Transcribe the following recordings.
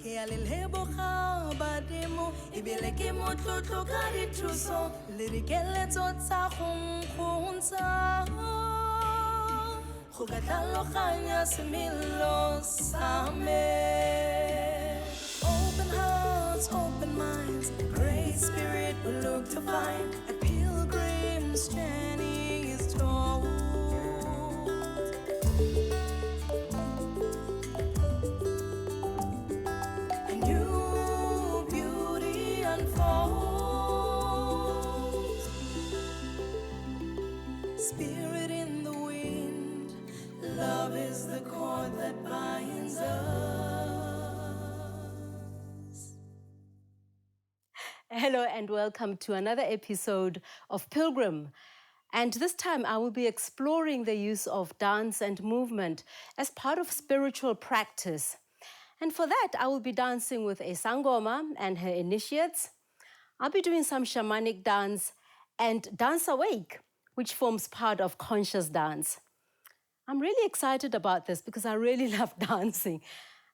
ke a le leboga badimo ebile ke motlotlo ka dithuso le dikeletso tsa go nkgontsha go ka tlhaloganya semelo sa me. Open hearts, open minds, Great Spirit will look to find a pilgrim's journey is told. A new beauty unfolds. Spirit in the wind, love is the cord that binds us. Hello and welcome to another episode of Pilgrim. And this time I will be exploring the use of dance and movement as part of spiritual practice. And for that, I will be dancing with a Sangoma and her initiates. I'll be doing some shamanic dance and dance awake, which forms part of conscious dance. I'm really excited about this because I really love dancing.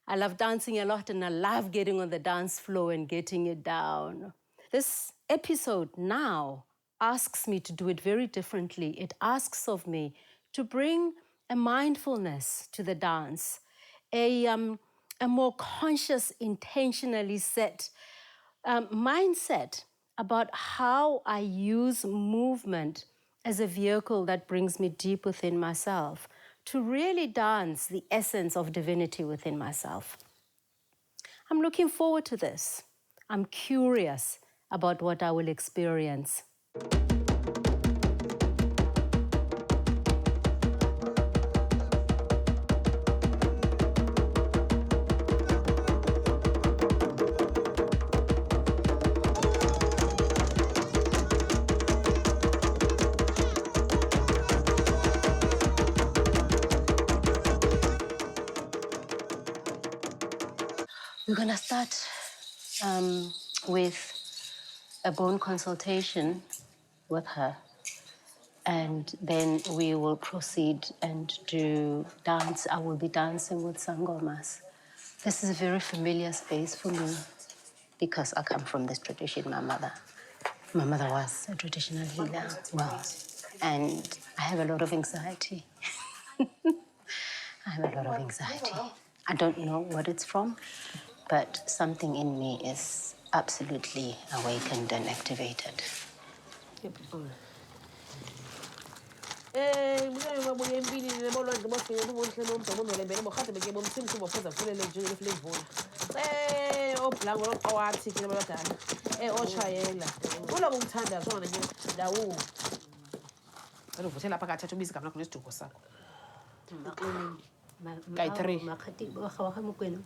I love dancing a lot and I love getting on the dance floor and getting it down. This episode now asks me to do it very differently. It asks of me to bring a mindfulness to the dance, a more conscious, intentionally set mindset about how I use movement as a vehicle that brings me deep within myself, to really dance the essence of divinity within myself. I'm looking forward to this. I'm curious about what I will experience. We're going to start with a bone consultation with her. And then we will proceed and do dance. I will be dancing with Sangomas. This is a very familiar space for me because I come from this tradition. My mother was a traditional healer. Well, and I have a lot of anxiety. I have a lot of anxiety. I don't know what it's from, but something in me is absolutely awakened and activated. Makgati Mokwena. Makgati Mokwena.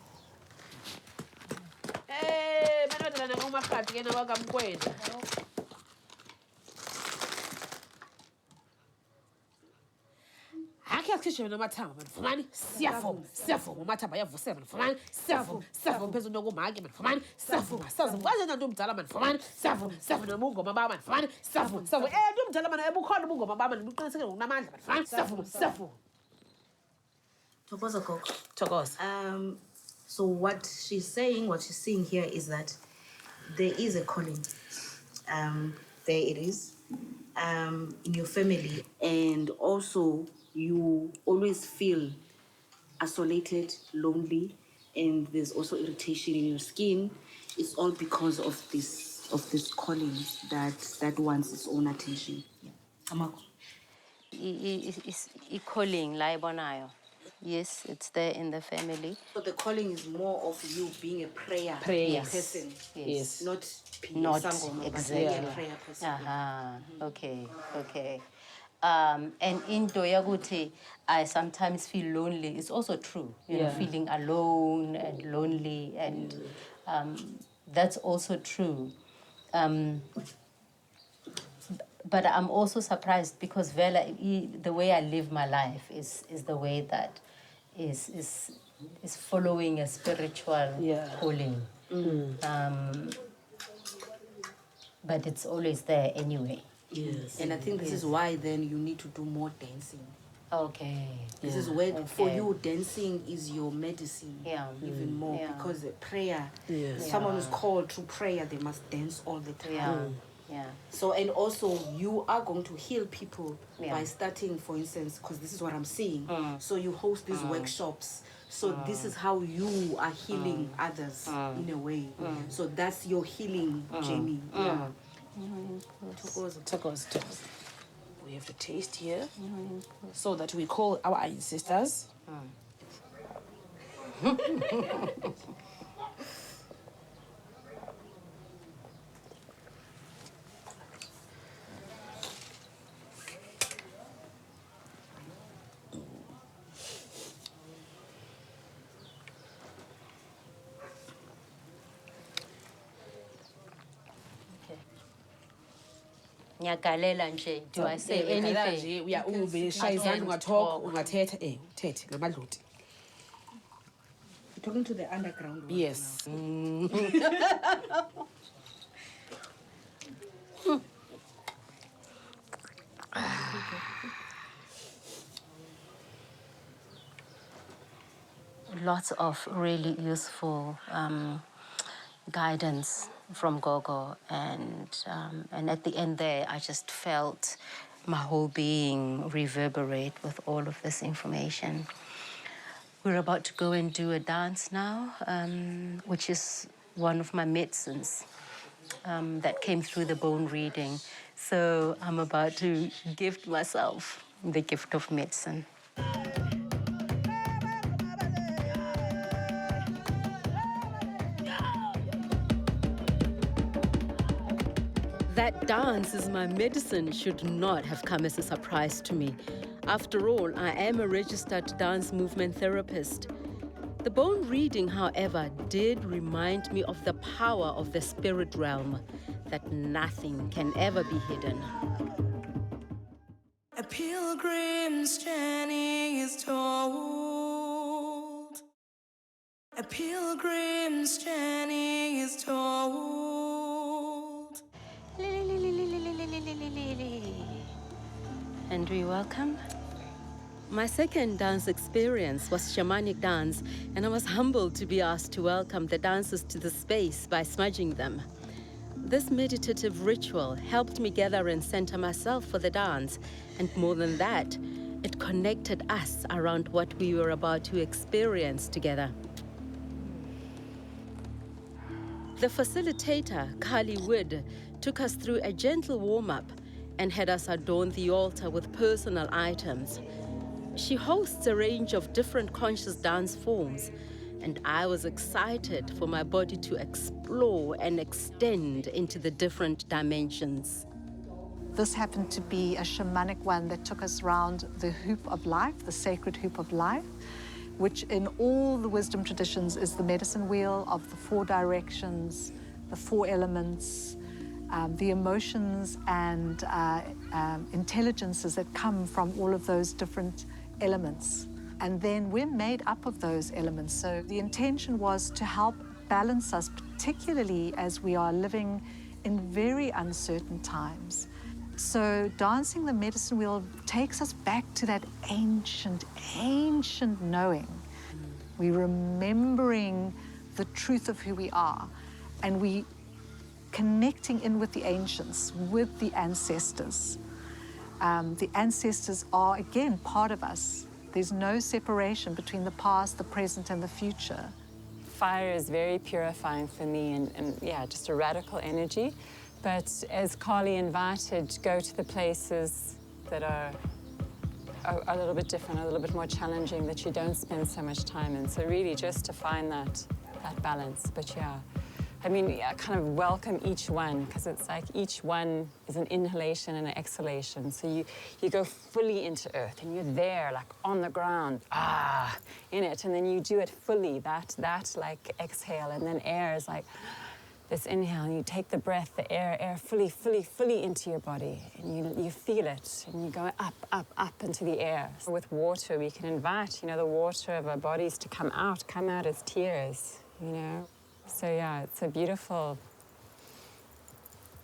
Akhe nomathanga manifumani siyavuma amathamba ayavusela manifumani siyavuma phezulu nokumaki manifumani siyavuma sazi nto umdala manifumani siyavuma nomungoma baba manifumani siyavuma nto umdala mana ebukhona ubungoma baba nibuqiniseke ngokunamandla manifumani siyavuma Thokoza Gogo. Thokoza. So what she's seeing here is that there is a calling. There it is. In your family. And also you always feel isolated, lonely, and there's also irritation in your skin. It's all because of this calling that wants its own attention. Yeah. It's calling laibonayo. Yes, it's there in the family. So the calling is more of you being a prayer person. Yes. Not Exactly. a prayer person. Okay. And in Doyaguti, I sometimes feel lonely. It's also true, you know, feeling alone and lonely, and that's also true. But I'm also surprised because Vela, the way I live my life is the way that is following a spiritual calling. But it's always there anyway. Yes. And I think this is why then you need to do more dancing. Okay. This is where, for you, dancing is your medicine. Even more, because prayer, someone who's called to prayer, they must dance all the time. So, and also you are going to heal people by starting, for instance, because this is what I'm seeing. So you host these workshops. So this is how you are healing others in a way. So that's your healing journey. Thokoza. We have to taste here, so that we call our ancestors. Ngiyagalela nje. Do I say anything? Uyashaya izandla ungatalk, ungathetha, uthethe ngamadloti. You're talking to the underground world. Yes. Lots of really useful guidance from Gogo, and at the end there, I just felt my whole being reverberate with all of this information. We're about to go and do a dance now, which is one of my medicines that came through the bone reading. So I'm about to gift myself the gift of medicine. That dance is my medicine should not have come as a surprise to me. After all, I am a registered dance movement therapist. The bone reading, however, did remind me of the power of the spirit realm, that nothing can ever be hidden. A pilgrim's journey is told. A pilgrim's journey is told. And we welcome. My second dance experience was shamanic dance, and I was humbled to be asked to welcome the dancers to the space by smudging them. This meditative ritual helped me gather and center myself for the dance, and more than that, it connected us around what we were about to experience together. The facilitator, Carly Wood, took us through a gentle warm-up and had us adorn the altar with personal items. She hosts a range of different conscious dance forms, and I was excited for my body to explore and extend into the different dimensions. This happened to be a shamanic one that took us around the hoop of life, the sacred hoop of life, which in all the wisdom traditions is the medicine wheel of the 4 directions, the 4 elements, the emotions and intelligences that come from all of those different elements. And then we're made up of those elements. So the intention was to help balance us, particularly as we are living in very uncertain times. So dancing the medicine wheel takes us back to that ancient knowing. We're remembering the truth of who we are, and we connecting in with the ancients, with the ancestors. The ancestors are, again, part of us. There's no separation between the past, the present, and the future. Fire is very purifying for me, and yeah, just a radical energy. But as Carly invited, go to the places that are a little bit different, a little bit more challenging, that you don't spend so much time in. So really just to find that balance. But yeah, I mean, I kind of welcome each one, because it's like each one is an inhalation and an exhalation. So you go fully into earth, and you're there, like on the ground, in it, and then you do it fully, that like exhale, and then air is like this inhale, and you take the breath, the air fully into your body, and you feel it, and you go up into the air. So with water, we can invite, the water of our bodies to come out as tears, So yeah, it's a beautiful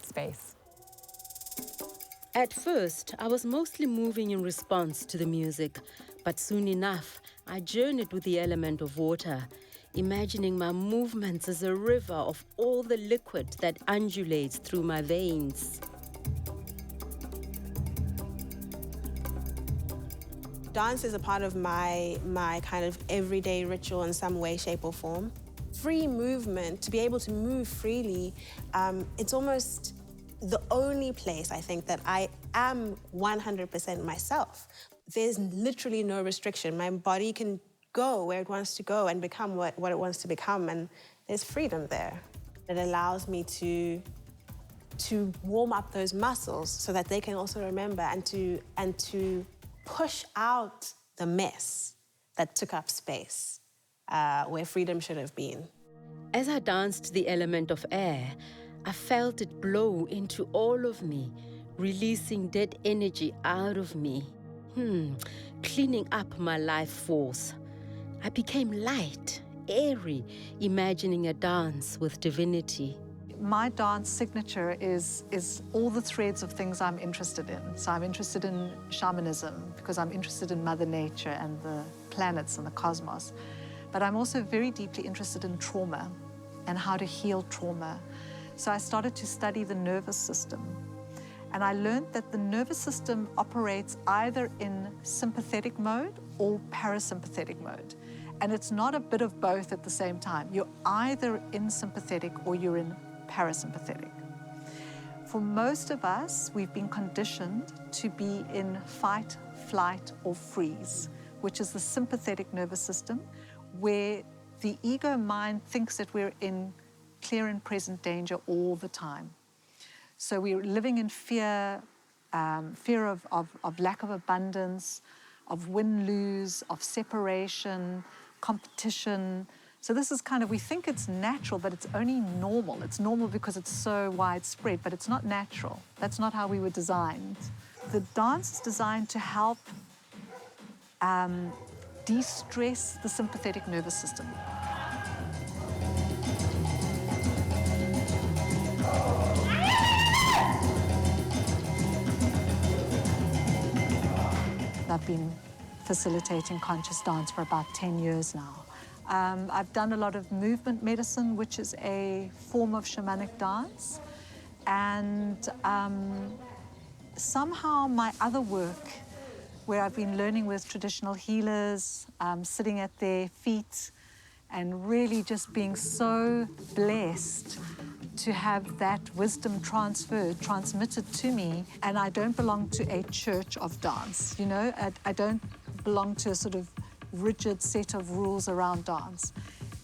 space. At first, I was mostly moving in response to the music, but soon enough, I journeyed with the element of water, imagining my movements as a river of all the liquid that undulates through my veins. Dance is a part of my kind of everyday ritual in some way, shape, or form. Free movement, to be able to move freely, it's almost the only place I think that I am 100% myself. There's literally no restriction. My body can go where it wants to go and become what it wants to become, and there's freedom there. It allows me to warm up those muscles so that they can also remember and to push out the mess that took up space where freedom should have been. As I danced the element of air, I felt it blow into all of me, releasing dead energy out of me, cleaning up my life force. I became light, airy, imagining a dance with divinity. My dance signature is all the threads of things I'm interested in. So I'm interested in shamanism because I'm interested in Mother Nature and the planets and the cosmos. But I'm also very deeply interested in trauma and how to heal trauma. So I started to study the nervous system. And I learned that the nervous system operates either in sympathetic mode or parasympathetic mode. And it's not a bit of both at the same time. You're either in sympathetic or you're in parasympathetic. For most of us, we've been conditioned to be in fight, flight, or freeze, which is the sympathetic nervous system, where the ego mind thinks that we're in clear and present danger all the time. So we're living in fear, fear of lack of abundance, of win-lose, of separation, competition. So this is kind of, we think it's natural, but it's only normal. It's normal because it's so widespread, but it's not natural. That's not how we were designed. The dance is designed to help de-stress the sympathetic nervous system. I've been facilitating conscious dance for about 10 years now. I've done a lot of movement medicine, which is a form of shamanic dance. And somehow my other work, where I've been learning with traditional healers, sitting at their feet, and really just being so blessed to have that wisdom transmitted to me. And I don't belong to a church of dance, you know? I don't belong to a sort of rigid set of rules around dance.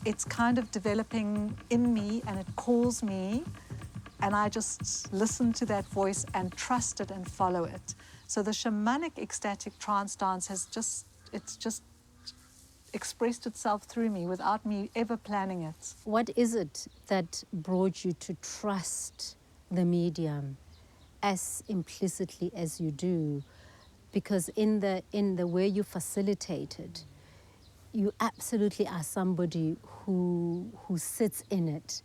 It's kind of developing in me, and it calls me, and I just listen to that voice and trust it and follow it. So the shamanic ecstatic trance dance has just expressed itself through me without me ever planning it. What is it that brought you to trust the medium as implicitly as you do? Because in the way you facilitated, you absolutely are somebody who sits in it,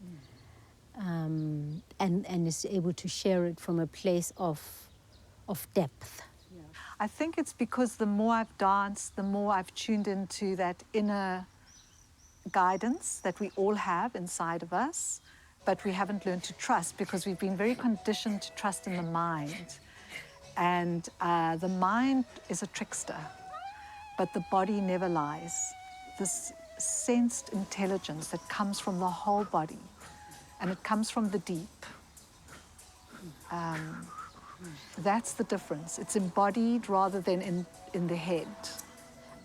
and is able to share it from a place of depth. I think it's because the more I've danced, the more I've tuned into that inner guidance that we all have inside of us, but we haven't learned to trust because we've been very conditioned to trust in the mind. And the mind is a trickster, but the body never lies. This sensed intelligence that comes from the whole body, and it comes from the deep. That's the difference. It's embodied rather than in the head.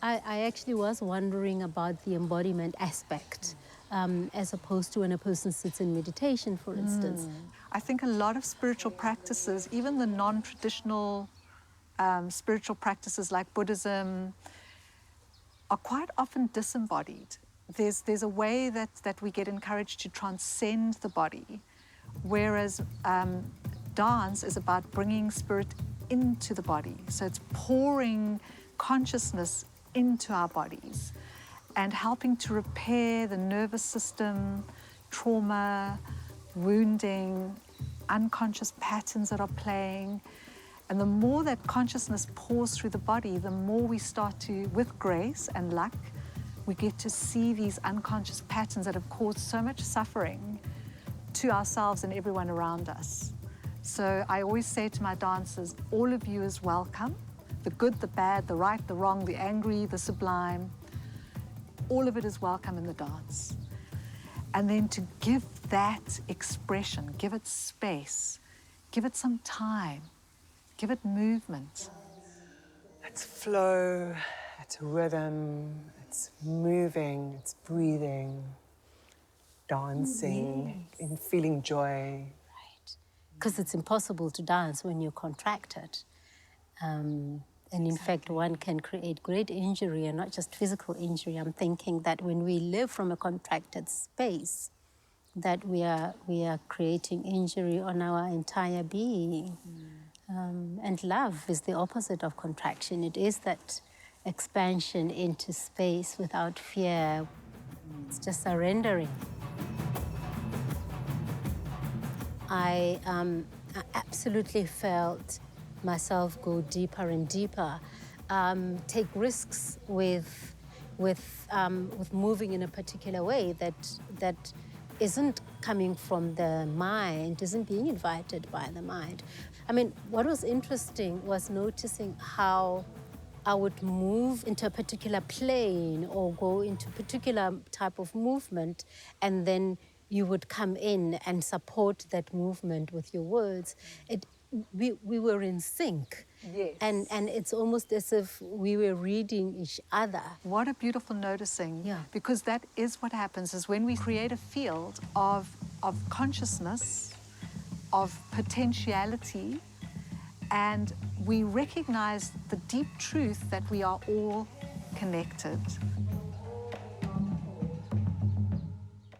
I actually was wondering about the embodiment aspect, as opposed to when a person sits in meditation, for instance. I think a lot of spiritual practices, even the non-traditional spiritual practices like Buddhism, are quite disembodied. disembodied. There's a way that we get encouraged to transcend the body, whereas dance is about bringing spirit into the body. So it's pouring consciousness into our bodies and helping to repair the nervous system, trauma, wounding, unconscious patterns that are playing. And the more that consciousness pours through the body, the more we start to, with grace and luck, we get to see these unconscious patterns that have caused so much suffering to ourselves and everyone around us. So I always say to my dancers, all of you is welcome. The good, the bad, the right, the wrong, the angry, the sublime. All of it is welcome in the dance. And then to give that expression, give it space, give it some time, give it movement. It's flow, it's rhythm, it's moving, it's breathing, dancing, and feeling joy. Because it's impossible to dance when you're contracted. And in fact, one can create great injury, and not just physical injury. I'm thinking that when we live from a contracted space, that we are creating injury on our entire being. And love is the opposite of contraction. It is that expansion into space without fear. It's just surrendering. I absolutely felt myself go deeper and deeper, take risks with moving in a particular way that isn't coming from the mind, isn't being invited by the mind. I mean, what was interesting was noticing how I would move into a particular plane or go into a particular type of movement, and then you would come in and support that movement with your words. We were in sync. Yes. And it's almost as if we were reading each other. What a beautiful noticing. Yeah. Because that is what happens, is when we create a field of consciousness, of potentiality, and we recognize the deep truth that we are all connected.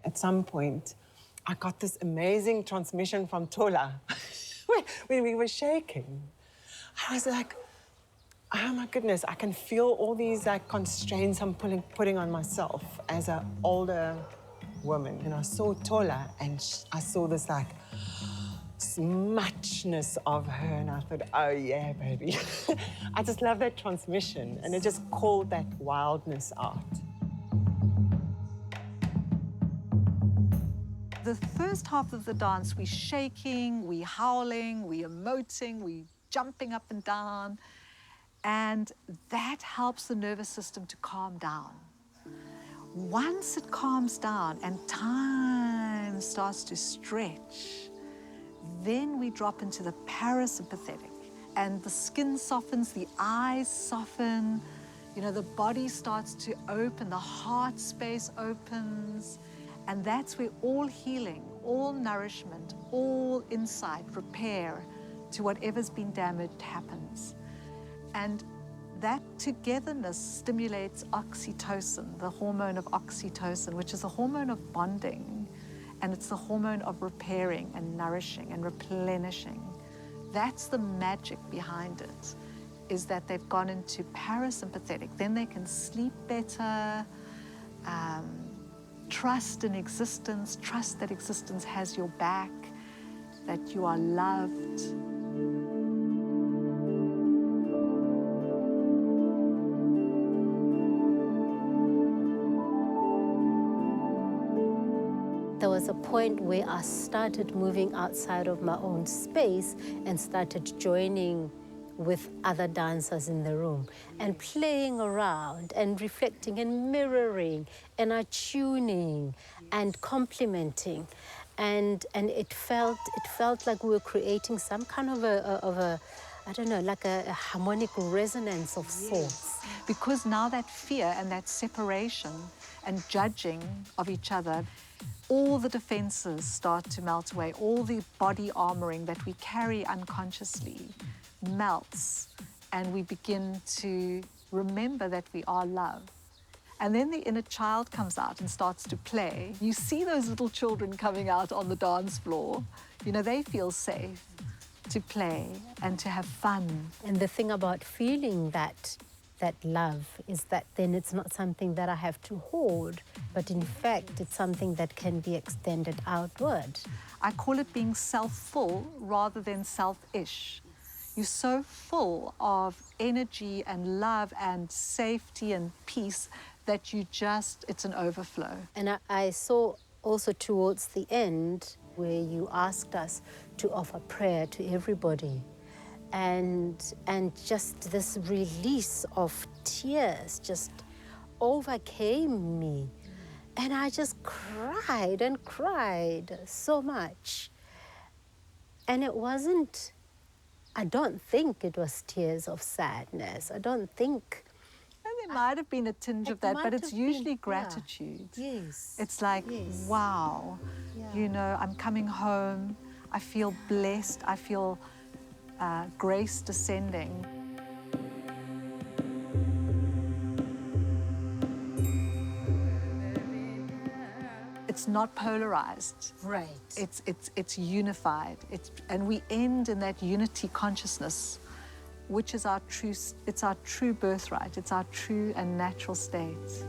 At some point, I got this amazing transmission from Tola when we were shaking. I was like, oh my goodness, I can feel all these constraints I'm putting on myself as an older woman. And I saw Tola, and I saw this muchness of her, and I thought, oh yeah, baby. I just love that transmission, and it just called that wildness out. The first half of the dance, we're shaking, we're howling, we're emoting, we're jumping up and down, and that helps the nervous system to calm down. Once it calms down and time starts to stretch, then we drop into the parasympathetic, and the skin softens, the eyes soften, the body starts to open, the heart space opens, and that's where all healing, all nourishment, all insight, repair to whatever's been damaged happens. And that togetherness stimulates oxytocin, the hormone of oxytocin, which is a hormone of bonding, and it's the hormone of repairing and nourishing and replenishing. That's the magic behind it, is that they've gone into parasympathetic. Then they can sleep better, trust in existence, trust that existence has your back, that you are loved. There was a point where I started moving outside of my own space and started joining with other dancers in the room and playing around and reflecting and mirroring and attuning and complimenting. And it felt like we were creating some kind of a I don't know, like a harmonic resonance of sorts. Because now that fear and that separation and judging of each other, all the defenses start to melt away. All the body armoring that we carry unconsciously melts, and we begin to remember that we are love. And then the inner child comes out and starts to play. You see those little children coming out on the dance floor. They feel safe to play and to have fun. And the thing about feeling that love is that then it's not something that I have to hoard, but in fact, it's something that can be extended outward. I call it being self-full rather than selfish. You're so full of energy and love and safety and peace that it's an overflow. And I saw also towards the end where you asked us to offer prayer to everybody. And just this release of tears just overcame me. And I just cried and cried so much. And it wasn't, I don't think it was tears of sadness. I don't think. And there might have been a tinge of that, but it's usually gratitude. Yeah. Yes. It's like, yes. wow, Yeah. you know, I'm coming home. I feel blessed. I feel grace descending. It's not polarized. Right. It's unified. And we end in that unity consciousness, which is our true birthright. It's our true and natural state.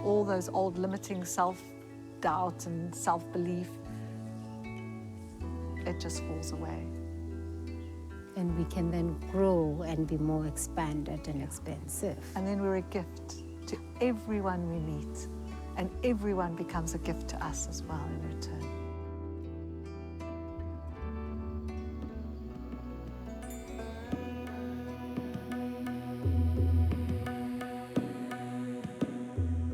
All those old limiting self-doubt and self-belief, it just falls away. And we can then grow and be more expanded and expansive. And then we're a gift to everyone we meet. And everyone becomes a gift to us as well in return.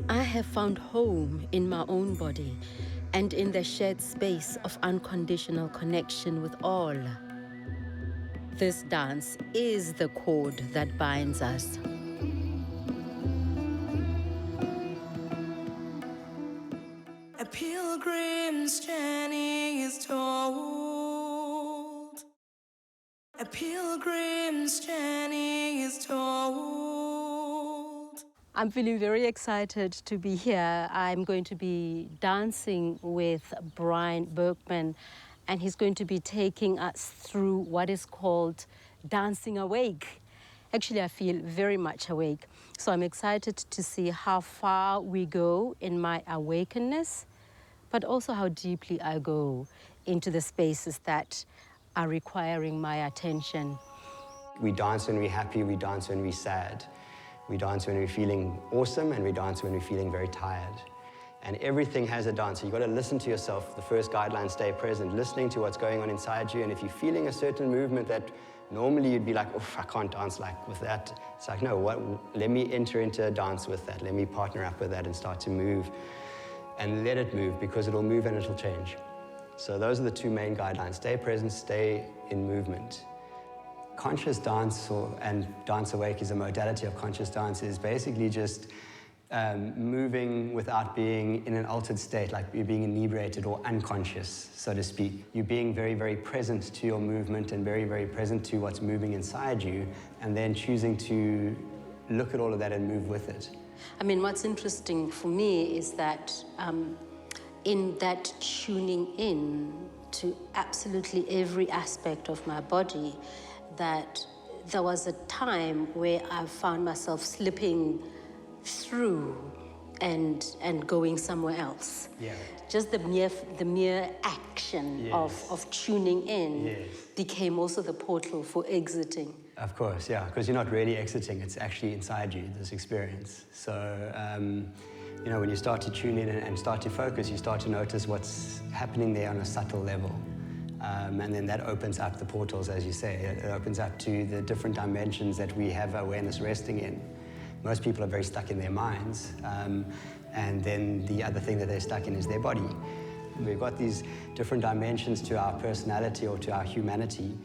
I have found home in my own body and in the shared space of unconditional connection with all. This dance is the cord that binds us. A pilgrim's journey is told. A pilgrim's journey is told. I'm feeling very excited to be here. I'm going to be dancing with Brian Bergman, and he's going to be taking us through what is called Dancing Awake. Actually, I feel very much awake. So I'm excited to see how far we go in my awakenness, but also how deeply I go into the spaces that are requiring my attention. We dance when we're happy, we dance when we're sad. We dance when we're feeling awesome, and we dance when we're feeling very tired. And everything has a dance. So you've got to listen to yourself. The first guideline, stay present, listening to what's going on inside you. And if you're feeling a certain movement that normally you'd be like, oh, I can't dance like with that. It's like, no, let me enter into a dance with that. Let me partner up with that and start to move. And let it move, because it'll move and it'll change. So those are the two main guidelines. Stay present, stay in movement. Conscious dance and dance awake is a modality of conscious dance. Is basically just moving without being in an altered state, like you're being inebriated or unconscious, so to speak. You're being very, very present to your movement and very, very present to what's moving inside you, and then choosing to look at all of that and move with it. I mean, what's interesting for me is that in that tuning in to absolutely every aspect of my body, that there was a time where I found myself slipping through and going somewhere else. Yeah. Just the mere action Yes. of tuning in Yes. became also the portal for exiting. Of course, yeah, because you're not really exiting, it's actually inside you, this experience. So, you know, when you start to tune in and start to focus, you start to notice what's happening there on a subtle level. And then that opens up the portals, as you say. It opens up to the different dimensions that we have awareness resting in. Most people are very stuck in their minds. And then the other thing that they're stuck in is their body. We've got these different dimensions to our personality or to our humanity.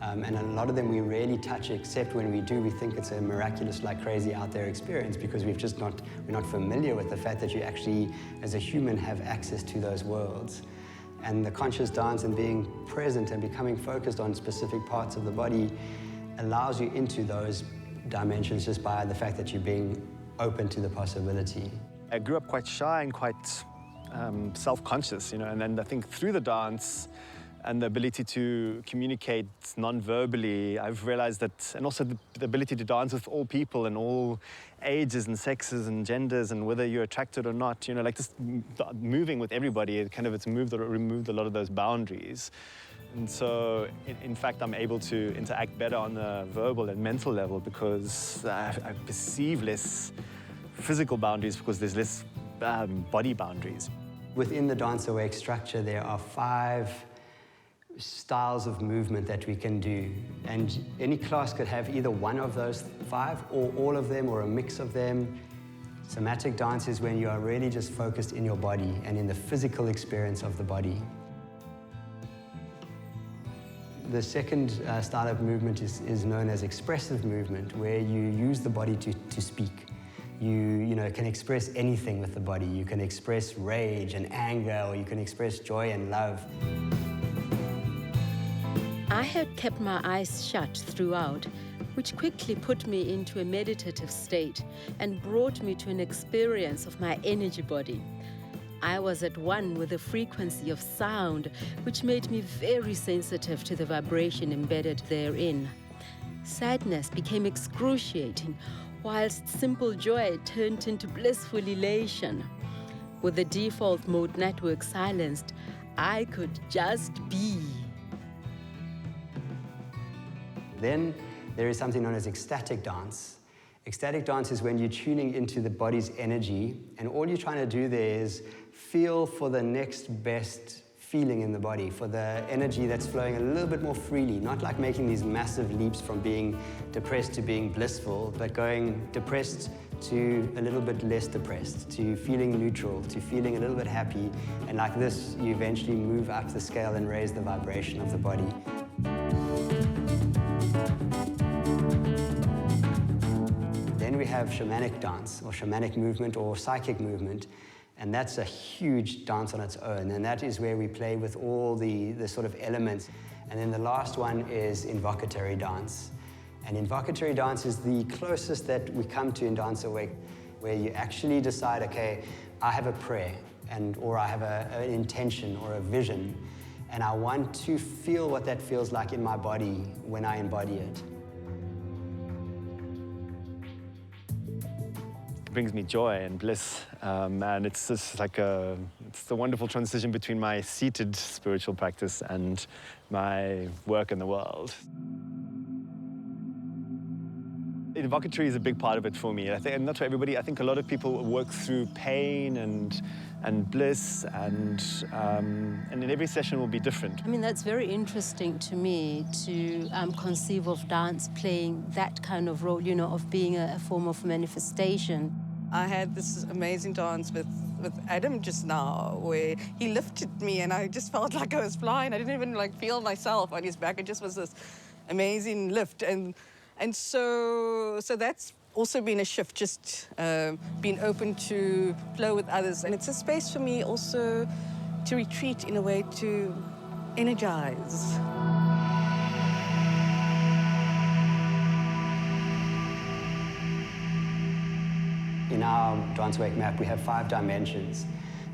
And a lot of them we rarely touch, except when we do, we think it's a miraculous, like crazy out there experience, because we're not familiar with the fact that you actually, as a human, have access to those worlds. And the conscious dance and being present and becoming focused on specific parts of the body allows you into those dimensions just by the fact that you're being open to the possibility. I grew up quite shy and quite self-conscious, you know, and then I think through the dance and the ability to communicate non-verbally, I've realized that, and also the ability to dance with all people and all ages and sexes and genders, and whether you're attracted or not, you know, like just moving with everybody, it's removed a lot of those boundaries. And so, in fact, I'm able to interact better on the verbal and mental level because I perceive less physical boundaries because there's less body boundaries. Within the Dance Awake structure, there are 5 styles of movement that we can do. And any class could have either one of those 5 or all of them or a mix of them. Somatic dance is when you are really just focused in your body and in the physical experience of the body. The second style of movement is known as expressive movement, where you use the body to speak. You can express anything with the body. You can express rage and anger, or you can express joy and love. I had kept my eyes shut throughout, which quickly put me into a meditative state and brought me to an experience of my energy body. I was at one with the frequency of sound, which made me very sensitive to the vibration embedded therein. Sadness became excruciating, whilst simple joy turned into blissful elation. With the default mode network silenced, I could just be. Then there is something known as ecstatic dance. Ecstatic dance is when you're tuning into the body's energy, and all you're trying to do there is feel for the next best feeling in the body, for the energy that's flowing a little bit more freely, not like making these massive leaps from being depressed to being blissful, but going depressed to a little bit less depressed, to feeling neutral, to feeling a little bit happy. And like this, you eventually move up the scale and raise the vibration of the body. Then we have shamanic dance, or shamanic movement, or psychic movement. And that's a huge dance on its own. And that is where we play with all the sort of elements. And then the last one is invocatory dance. And invocatory dance is the closest that we come to in Dance Awake, where you actually decide, okay, I have a prayer, or I have an intention or a vision, and I want to feel what that feels like in my body when I embody it. Brings me joy and bliss, and it's just like it's the wonderful transition between my seated spiritual practice and my work in the world. Invocatory is a big part of it for me. I think, and not for everybody. I think a lot of people work through pain and bliss, and in every session will be different. I mean, that's very interesting to me to conceive of dance playing that kind of role, of being a form of manifestation. I had this amazing dance with Adam just now, where he lifted me and I just felt like I was flying. I didn't even feel myself on his back. It just was this amazing lift, and so that's also been a shift, just being open to flow with others. And it's a space for me also to retreat in a way, to energize. In our Dance Awake map, we have 5 dimensions.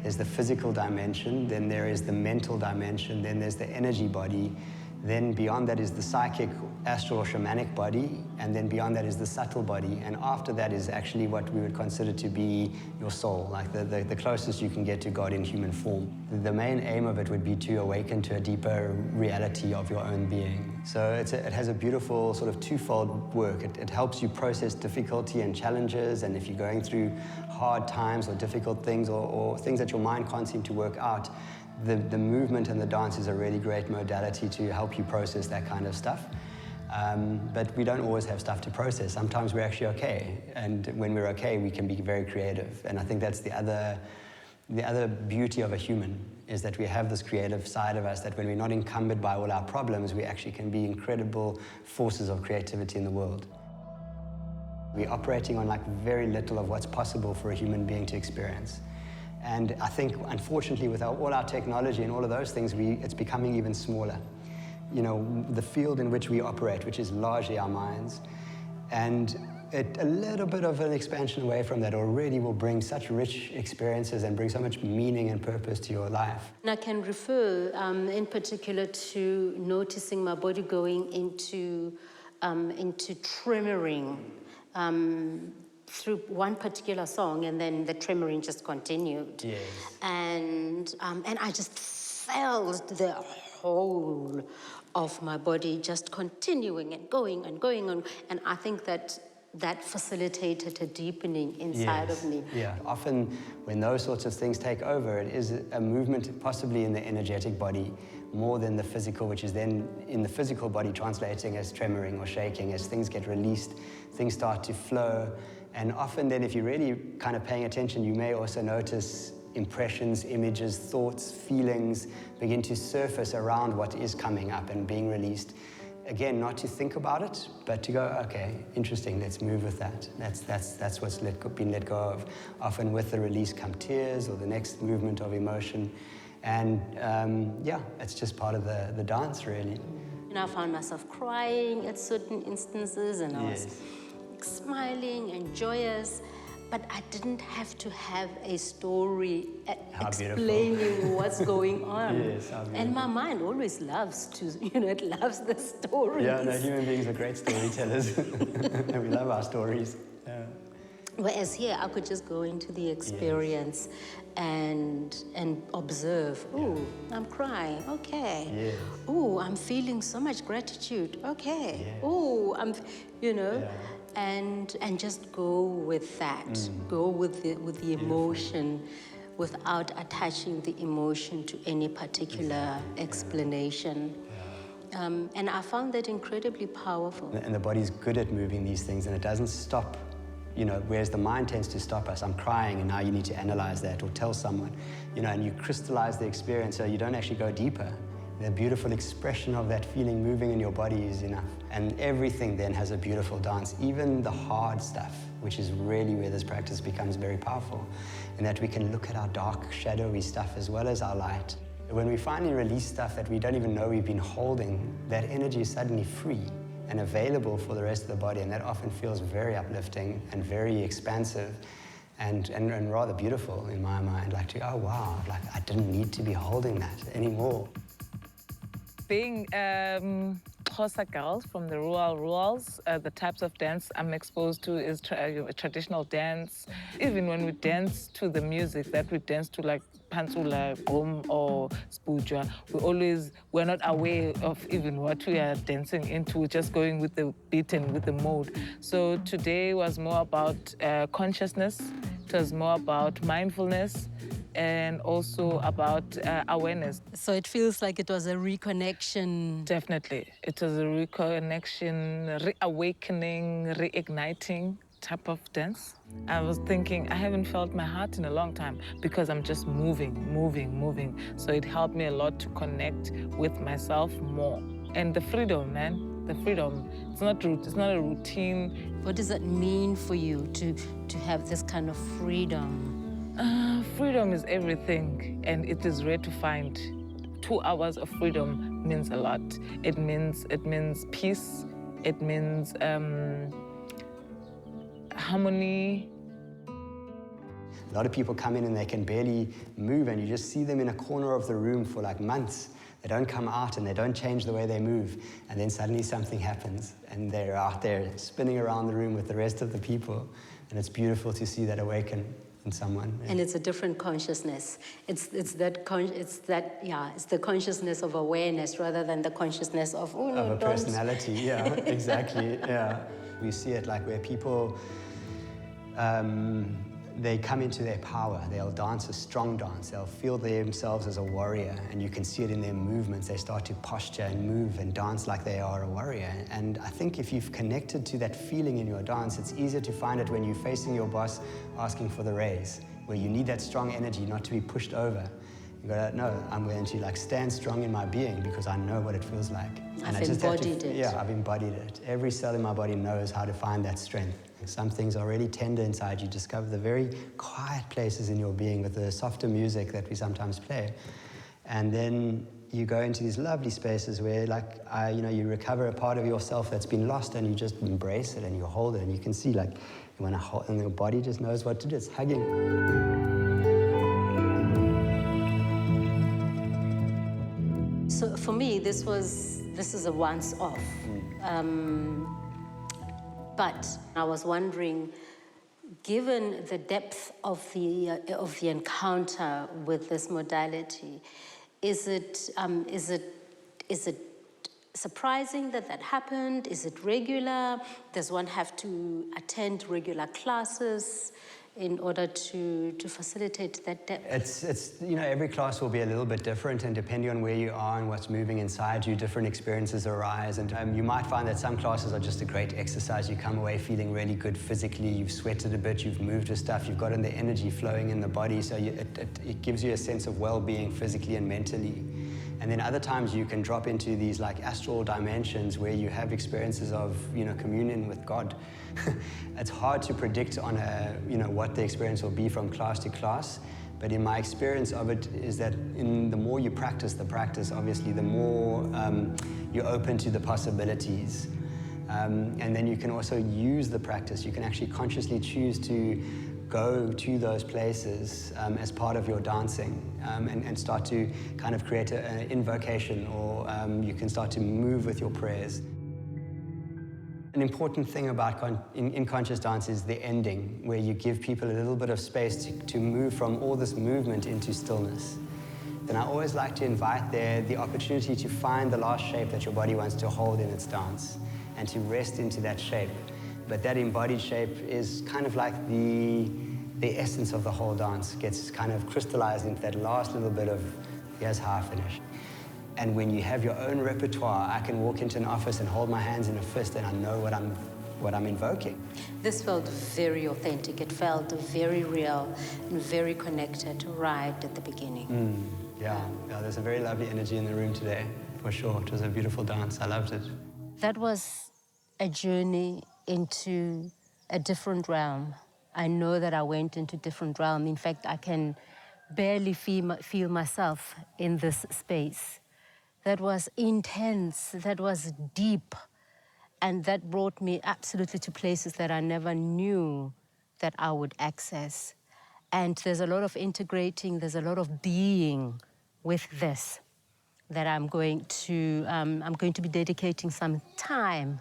There's the physical dimension, then there is the mental dimension, then there's the energy body, then beyond that is the psychic, astral, or shamanic body, and then beyond that is the subtle body, and after that is actually what we would consider to be your soul, like the closest you can get to God in human form. The main aim of it would be to awaken to a deeper reality of your own being. So it has a beautiful sort of twofold work. It helps you process difficulty and challenges, and if you're going through hard times or difficult things or things that your mind can't seem to work out, the movement and the dance is a really great modality to help you process that kind of stuff. But we don't always have stuff to process. Sometimes we're actually okay, and when we're okay, we can be very creative. And I think that's the other beauty of a human, is that we have this creative side of us, that when we're not encumbered by all our problems, we actually can be incredible forces of creativity in the world. We're operating on very little of what's possible for a human being to experience. And I think, unfortunately, with all our technology and all of those things, it's becoming even smaller. The field in which we operate, which is largely our minds, and a little bit of an expansion away from that already will bring such rich experiences and bring so much meaning and purpose to your life. And I can refer in particular to noticing my body going into tremoring through one particular song, and then the tremoring just continued. Yes. And I just felt the whole of my body just continuing and going and going on. And I think that facilitated a deepening inside of me. Yeah, often when those sorts of things take over, it is a movement possibly in the energetic body more than the physical, which is then in the physical body translating as tremoring or shaking. As things get released, things start to flow. And often then, if you're really kind of paying attention, you may also notice impressions, images, thoughts, feelings begin to surface around what is coming up and being released. Again, not to think about it, but to go, okay, interesting, let's move with that. That's what's been let go of. Often with the release come tears or the next movement of emotion. And yeah, it's just part of the dance, really. And I found myself crying at certain instances, and I was smiling and joyous, but I didn't have to have a story explaining what's going on. Yes, how beautiful. And my mind always loves to, it loves the stories. Yeah, no, human beings are great storytellers. And we love our stories. Yeah. Whereas here, I could just go into the experience and observe. Oh, I'm crying. Okay. Yes. Oh, I'm feeling so much gratitude. Okay. Yes. Oh, I'm, and just go with that. Go with the emotion, without attaching the emotion to any particular explanation. And I found that incredibly powerful. And the body's good at moving these things, and it doesn't stop. Whereas the mind tends to stop us. I'm crying, and now you need to analyze that or tell someone, and you crystallize the experience so you don't actually go deeper. The beautiful expression of that feeling moving in your body is enough. And everything then has a beautiful dance, even the hard stuff, which is really where this practice becomes very powerful, in that we can look at our dark, shadowy stuff as well as our light. When we finally release stuff that we don't even know we've been holding, that energy is suddenly free and available for the rest of the body, and that often feels very uplifting and very expansive and rather beautiful in my mind. Like, oh wow, like I didn't need to be holding that anymore. Being Xhosa girls from the rurals, the types of dance I'm exposed to is traditional dance. Even when we dance to the music that we dance to, like Pantsula, Gom, or Spujwa, we're not aware of even what we are dancing into. We're just going with the beat and with the mode. So today was more about consciousness. It was more about mindfulness, and also about awareness. So it feels like it was a reconnection. Definitely. It was a reconnection, reawakening, reigniting type of dance. I was thinking, I haven't felt my heart in a long time because I'm just moving. So it helped me a lot to connect with myself more. And the freedom, man, the freedom. It's not a routine. What does it mean for you to have this kind of freedom? Freedom is everything, and it is rare to find. 2 hours of freedom means a lot. It means peace. It means harmony. A lot of people come in and they can barely move, and you just see them in a corner of the room for like months. They don't come out and they don't change the way they move, and then suddenly something happens and they're out there spinning around the room with the rest of the people, and it's beautiful to see that awaken in someone. Yeah. And it's a different consciousness. It's the consciousness of awareness rather than the consciousness of a personality. Yeah, exactly. Yeah, we see it like where people they come into their power. They'll dance a strong dance. They'll feel themselves as a warrior, and you can see it in their movements. They start to posture and move and dance like they are a warrior. And I think if you've connected to that feeling in your dance, it's easier to find it when you're facing your boss asking for the raise, where you need that strong energy not to be pushed over. You go, no, I'm going to like stand strong in my being because I know what it feels like. And I've embodied it. Yeah, I've embodied it. Every cell in my body knows how to find that strength. Some things are really tender inside. You discover the very quiet places in your being with the softer music that we sometimes play. And then you go into these lovely spaces where you recover a part of yourself that's been lost, and you just embrace it and you hold it, and you can see like you want to hold, and your body just knows what to do. It's hugging. So for me, this is a once off. But I was wondering, given the depth of the encounter with this modality, is it is it surprising that that happened? Is it regular? Does one have to attend regular classes in order to facilitate that depth? It's every class will be a little bit different, and depending on where you are and what's moving inside you, different experiences arise. And you might find that some classes are just a great exercise. You come away feeling really good physically, you've sweated a bit, you've moved with stuff, you've gotten the energy flowing in the body, so it gives you a sense of well-being physically and mentally. And then other times you can drop into these like astral dimensions where you have experiences of, communion with God. It's hard to predict on what the experience will be from class to class. But in my experience of it is that the more you practice the practice, obviously, the more you're open to the possibilities. And then you can also use the practice. You can actually consciously choose to go to those places as part of your dancing and start to kind of create an invocation, or you can start to move with your prayers. An important thing about in conscious dance is the ending, where you give people a little bit of space to move from all this movement into stillness. Then I always like to invite there the opportunity to find the last shape that your body wants to hold in its dance and to rest into that shape. But that embodied shape is kind of like the essence of the whole dance, gets kind of crystallized into that last little bit of, here's how I finish. And when you have your own repertoire, I can walk into an office and hold my hands in a fist and I know what I'm invoking. This felt very authentic. It felt very real and very connected right at the beginning. Yeah, there's a very lovely energy in the room today, for sure. It was a beautiful dance. I loved it. That was a journey into a different realm. I know that I went into a different realm. In fact, I can barely feel myself in this space. That was intense, that was deep, and that brought me absolutely to places that I never knew that I would access. And there's a lot of integrating, there's a lot of being with this that I'm going to be dedicating some time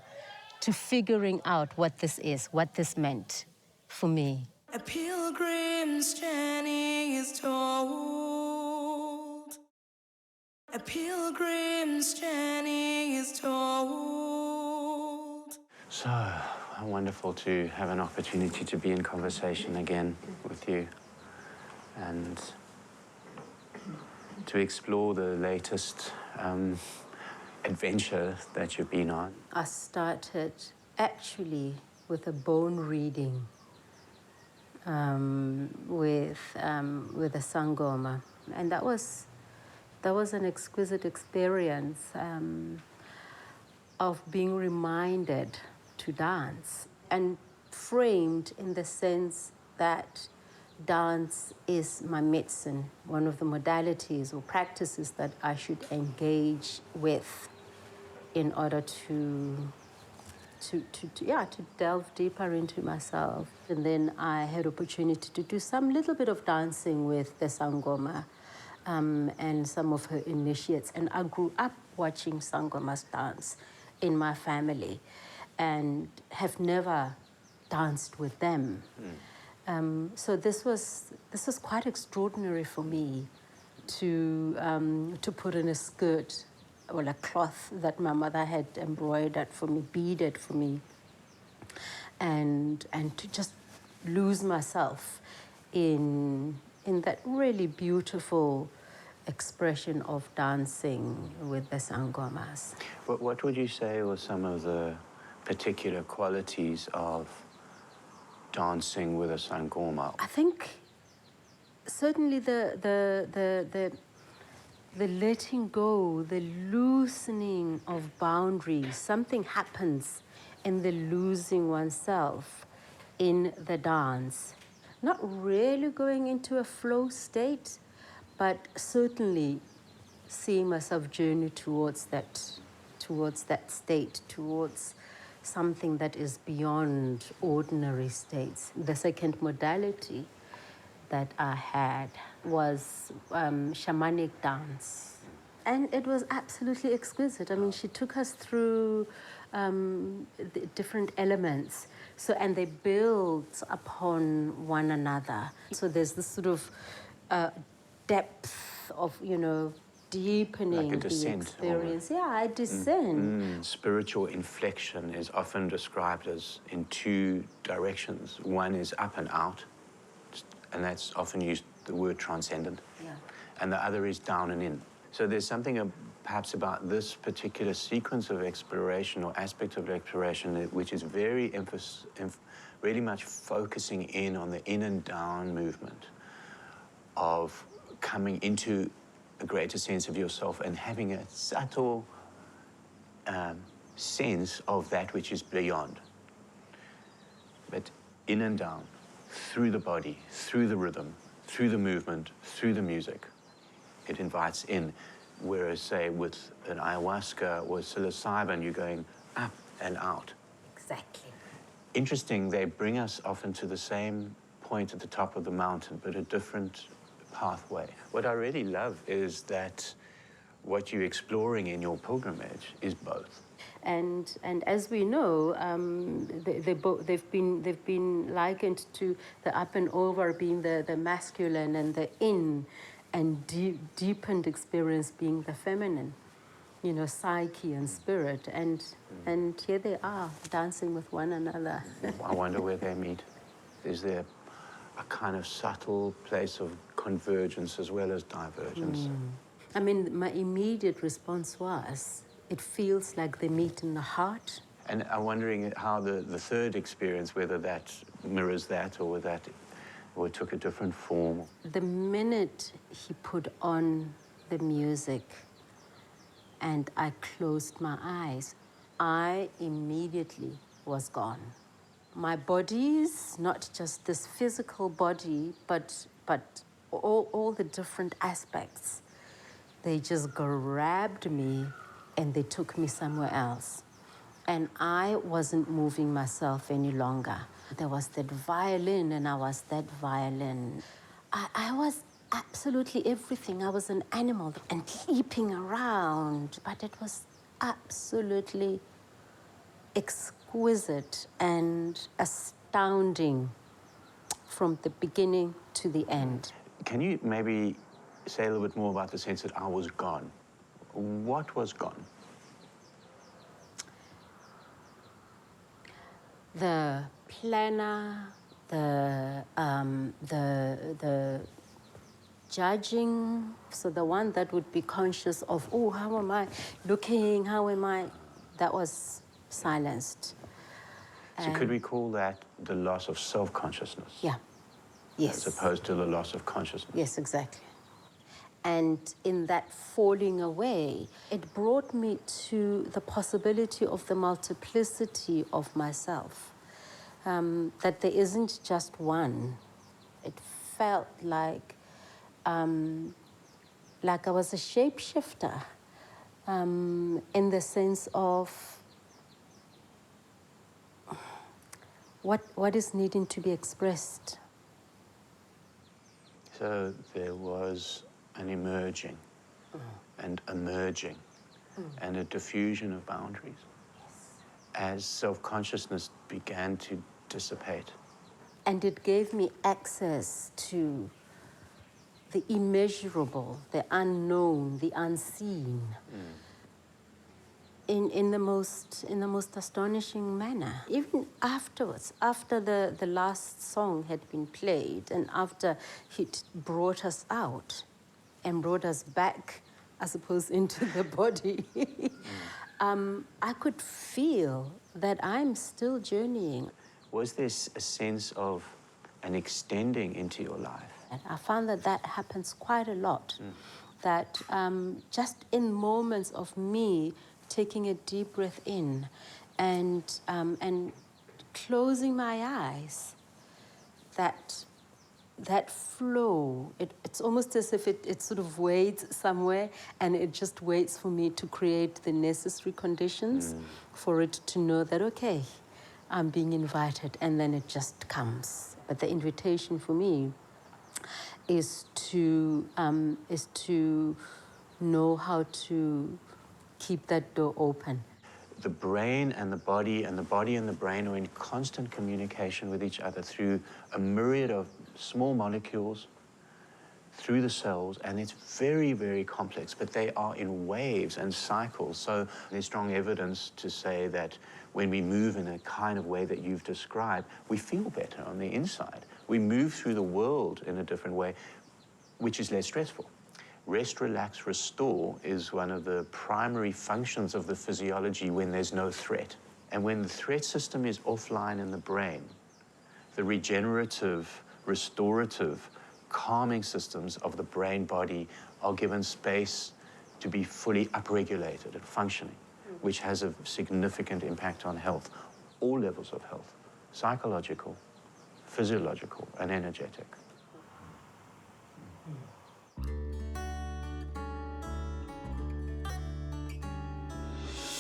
to figuring out what this is, what this meant for me. A pilgrim's journey is told. A pilgrim's journey is told. So wonderful to have an opportunity to be in conversation again with you and to explore the latest adventure that you've been on. I started actually with a bone reading with a sangoma, and that was an exquisite experience of being reminded to dance, and framed in the sense that dance is my medicine, one of the modalities or practices that I should engage with in order to delve deeper into myself. And then I had opportunity to do some little bit of dancing with the sangoma and some of her initiates. And I grew up watching sangomas dance in my family and have never danced with them. So this was quite extraordinary for me to put in a skirt or a cloth that my mother had embroidered for me, beaded for me, and to just lose myself in that really beautiful expression of dancing with the sangomas. What would you say were some of the particular qualities of dancing with a sangoma? I think certainly the letting go, the loosening of boundaries. Something happens in the losing oneself in the dance. Not really going into a flow state, but certainly seeing myself journey towards that state, towards something that is beyond ordinary states. The second modality that I had was shamanic dance. And it was absolutely exquisite. I mean, she took us through the different elements. And they build upon one another. So there's this sort of depth of, deepening Like a the descent, experience. Yeah, I descend. Spiritual inflection is often described as in two directions. One is up and out, and that's often used, the word transcendent. Yeah. And the other is down and in. So there's something perhaps about this particular sequence of exploration or aspect of exploration which is very really much focusing in on the in and down movement of coming into a greater sense of yourself and having a subtle sense of that which is beyond. But in and down, through the body, through the rhythm, through the movement, through the music, it invites in. Whereas, say, with an ayahuasca or psilocybin, you're going up and out. Exactly. Interesting, they bring us often to the same point at the top of the mountain, but a different pathway. What I really love is that what you're exploring in your pilgrimage is both. And as we know, they've been likened to the up and over being the masculine and the in, and deepened experience being the feminine, you know, psyche and spirit, and here they are dancing with one another. I wonder where they meet. Is there a kind of subtle place of convergence as well as divergence? I mean, my immediate response was, it feels like they meet in the heart. And I'm wondering how the third experience, whether that mirrors that or it took a different form. The minute he put on the music and I closed my eyes, I immediately was gone. My body is not just this physical body, but all the different aspects. They just grabbed me and they took me somewhere else. And I wasn't moving myself any longer. There was that violin and I was that violin. I was absolutely everything. I was an animal and leaping around, but it was absolutely exquisite and astounding from the beginning to the end. Can you maybe say a little bit more about the sense that I was gone? What was gone? The planner, the judging, so the one that would be conscious of, oh, how am I looking, how am I, that was silenced. So could we call that the loss of self-consciousness? Yeah, yes. As opposed to the loss of consciousness? Yes, exactly. And in that falling away, it brought me to the possibility of the multiplicity of myself, that there isn't just one. It felt like I was a shapeshifter, in the sense of what is needing to be expressed. So there was an emerging and emerging and a diffusion of boundaries as self-consciousness began to dissipate. And it gave me access to the immeasurable, the unknown, the unseen, in the most astonishing manner. Even afterwards, after the last song had been played and after he'd brought us out and brought us back, I suppose, into the body, I could feel that I'm still journeying. Was there a sense of an extending into your life? I found that happens quite a lot. That just in moments of me taking a deep breath in and closing my eyes, that flow, it's almost as if it sort of waits somewhere and it just waits for me to create the necessary conditions for it to know that, okay, I'm being invited, and then it just comes. But the invitation for me is to know how to keep that door open. The brain and the body and the body and the brain are in constant communication with each other through a myriad of small molecules, through the cells, and it's very, very complex, but they are in waves and cycles. So there's strong evidence to say that when we move in a kind of way that you've described, we feel better on the inside. We move through the world in a different way, which is less stressful. Rest, relax, restore is one of the primary functions of the physiology when there's no threat. And when the threat system is offline in the brain, the regenerative, restorative, calming systems of the brain body are given space to be fully upregulated and functioning, which has a significant impact on health, all levels of health, psychological, physiological, and energetic.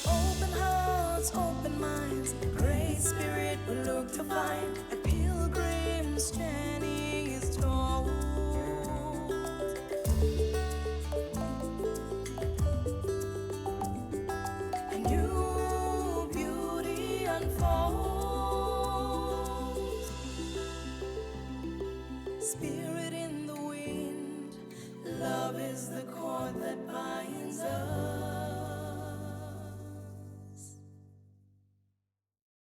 Open hearts, open minds, great spirit will look to find a pilgrim's journey is told. A new beauty unfolds. Spirit